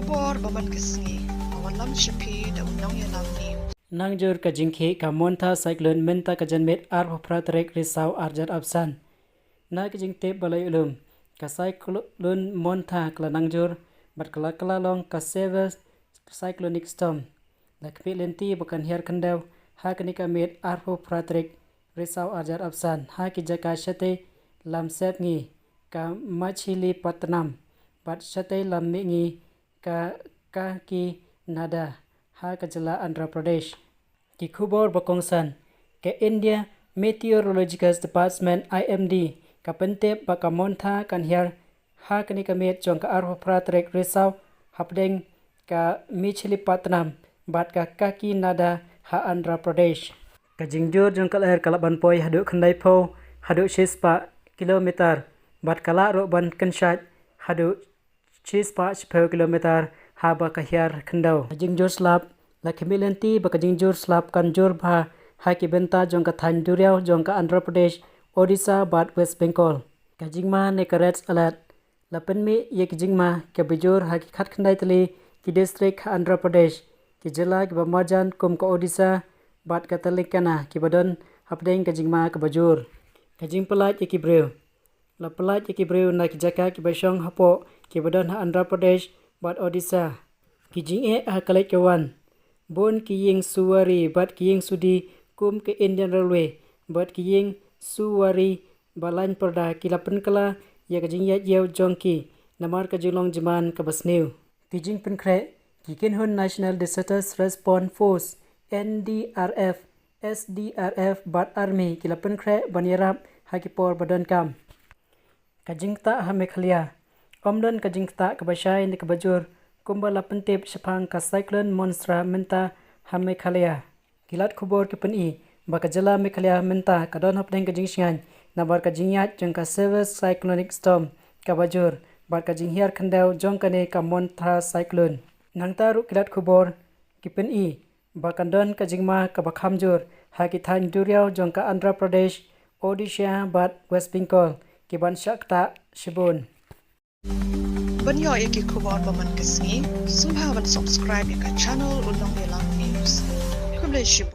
kubor baman kesngi awan lam shipi da unang yalam ni Nangjur ka jingkhi ka monta cyclone menta ka janmet ar pratrek risau arjat absan na ka jingte balai ulum ka cyclone monta kla nangjur bat kala kala long ka severe cyclonic storm na kpi lenti bukan hiar kandaw ha ka nika met ar pratrek risau arjat absan ha ki jaka shate lam set ngi ka machili patnam bat shate lam mi ngi ka ki nada ha ka jala Andhra Pradesh ki khubor bakongsan ke India Meteorological Department IMD ka pente bakamontha kan hiar ha kani ka met chong ka arho pratrek resau hapdeng ka michili patnam bat ka kaki nada ha Andhra Pradesh ka jingjur jong kal air kalaban poi hadu khandai pho hadu shispa kilometer bat kala ro ban kanshat hadu shispa 10 kilometer ha ba ka hiar khandau jingjur slap la khimilenti ba ka jingjur slap kanjur bha ha ki benta jong ka than duriao jong ka Andhra Pradesh Odisha bat West Bengal ka jingma ne ka red alert la penmi ye ki jingma ke bijur ha ki khat khandai tali ki district Andhra Pradesh ki jila ki bamajan kum ka Odisha bat ka talikana ki badon hapdeng ka jingma ka bajur ka jingpalat ye ki breu la palat ye ki breu na ki jaka ki basong hapo ki badon ha Andhra Pradesh bat Odisha ki jinge ha kalai kawan bon ki ying suwari bat ki ying sudi kum ke Indian Railway bat ki ying suwari balan perda ki lapan kala ya ka jing ya yew jongki namar ka jilong jiman ka basnew ki jing penkre ki kinhun National Disaster Response Force NDRF SDRF bat army ki lapan kre banyarap ha ki por badan kam ka jingta ha Meghalaya omdon ka jingta ka basai ne ka bajur kumba lapan tip sepang ka cyclone monstra menta ha Meghalaya kilat khubor ke pen i baka jala Meghalaya menta ka don hapdeng ka jingshan na bar ka jingyat jong ka severe cyclonic storm ka bajur bar ka jinghiar khandau jong kane ka montra cyclone nangtaru kilat khubor ke pen i baka don ka jingma ka bakhamjur ha ki than duriao jong ka Andhra Pradesh Odisha bat West Bengal ki ban shakta shibun banyo iki kubor baman kesngi sumhawan subscribe ka channel unang yalam news kuble shibu